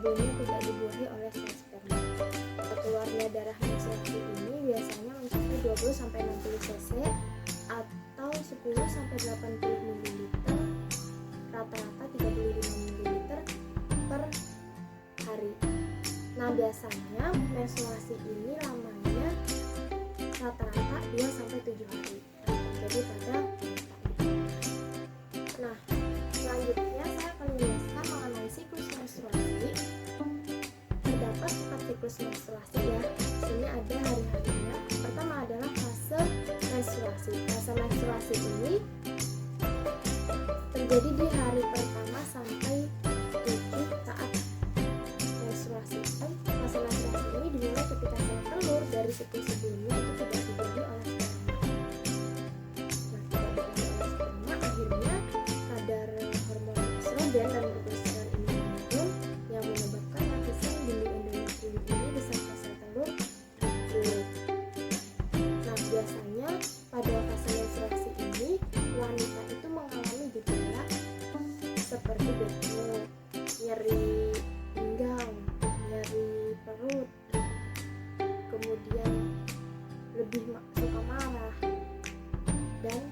sebelumnya tidak dibuahi oleh sel sperma. Keluarnya darah menstruasi ini biasanya mencapai 20-60 cc atau 10-80 ml, rata-rata 35 ml per hari. Nah, biasanya menstruasi ini lamanya rata-rata 2-7 hari. Jadi pada wanita. Nah, selanjutnya saya akan menjelaskan mengenai siklus menstruasi. Terdapat 4 siklus menstruasi ya. Sini ada hari-harinya. Pertama adalah fase menstruasi. Fase menstruasi ini terjadi di hari pertama sampai 7 saat menstruasi. Fase menstruasi ini dimulai ketika sel telur dari siklus sebelumnya itu tidak dibuahi oleh sperma. Nah, tidak dibuahi oleh sperma, akhirnya kadar hormon estrogen dan progesteron ini menurun yang menyebabkan lapisan dinding endometrium ini beserta sel telur buruk. Nah, biasanya pada fase menstruasi ini wanita itu mengalami gejala seperti bed mood, nyeri pinggang, nyeri perut, kemudian lebih suka marah dan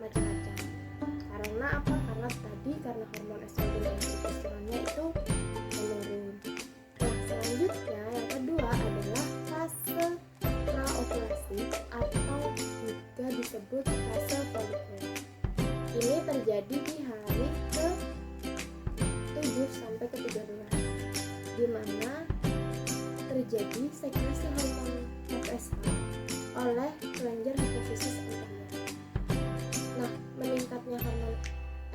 macam-macam. Karena apa? Karena hormon estrogen dan progesteronnya itu menurun. Nah, selanjutnya yang kedua adalah fase praovulasi atau juga disebut fase follicular. Ini terjadi di hari ke-7 sampai ke-13, di mana terjadi sekresi hormon FSH oleh kelenjar hipofisis anterior. Nah, meningkatnya hormon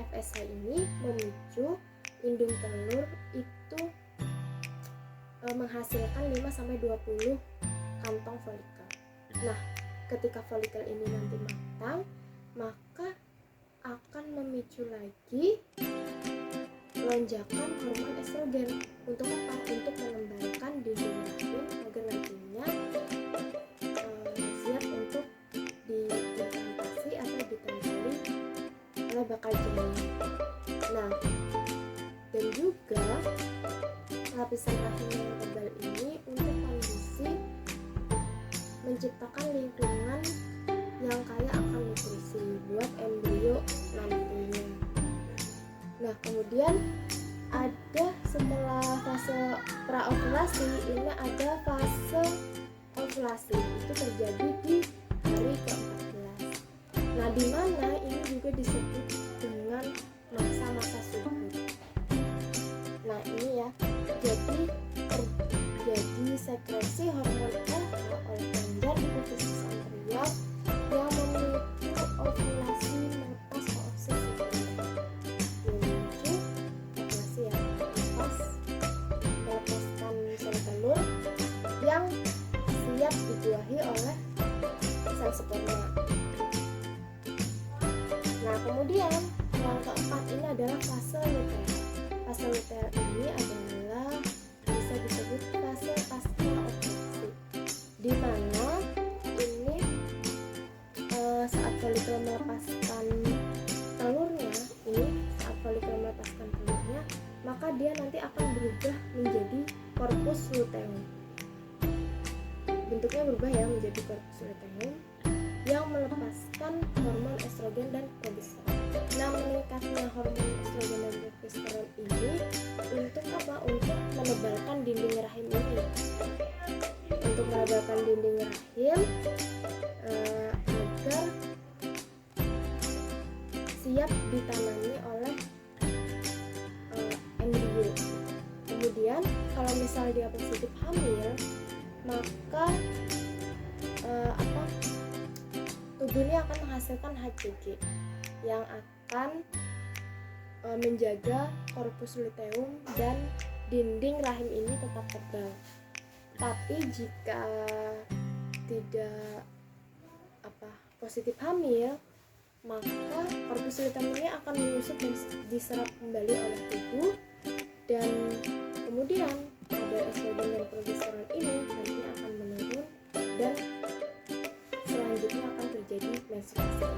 FSH ini memicu indung telur itu menghasilkan 5-20 kantong folikel. Nah, ketika folikel ini nanti matang, maka akan memicu lagi lonjakan hormon estrogen. Untuk apa? Untuk mengembangkan dinding rahim agar nantinya siap untuk diimplantasi atau ditempeli oleh bakal janin. Nah, dan juga lapisan rahim yang tebal ini untuk kondisi menciptakan lingkungan yang kaya akan nutrisi buat embrio nantinya. Nah, kemudian ada setelah fase praovulasi ini ada fase ovulasi, itu terjadi di hari ke-14. Nah, di mana ini juga disebut dengan masa-masa subur. Nah, ini ya, jadi terjadi sekresi hormon LH oleh kelenjar hipofisis anterior yang memicu ovulasi melepas oosis, memicu ovulasi yang melepaskan sel telur yang siap dibuahi oleh sel sperma. Nah, kemudian yang keempat ini adalah fase luteal. Fase luteal ini adalah bisa disebut fase pasca ovulasi, di mana ini saat folikel melepaskan telurnya, maka dia nanti akan berubah menjadi corpus luteum. Bentuknya berubah ya menjadi corpus luteum yang melepaskan hormon estrogen dan progesteron. Nah, meningkatnya hormon estrogen dan progesteron ini untuk apa? Untuk menebalkan dinding rahim ini. Untuk menebalkan dinding rahim agar siap ditanami oleh embrio. Kemudian kalau misal dia positif hamil, maka tubuhnya akan menghasilkan HCG yang akan menjaga corpus luteum dan dinding rahim ini tetap tebal. Tapi jika tidak positif hamil, maka corpus luteum ini akan menyusut dan diserap kembali oleh tubuh, dan kemudian kadar estrogen dan progesteron ini nantinya akan menurun dan selanjutnya akan terjadi menstruasi.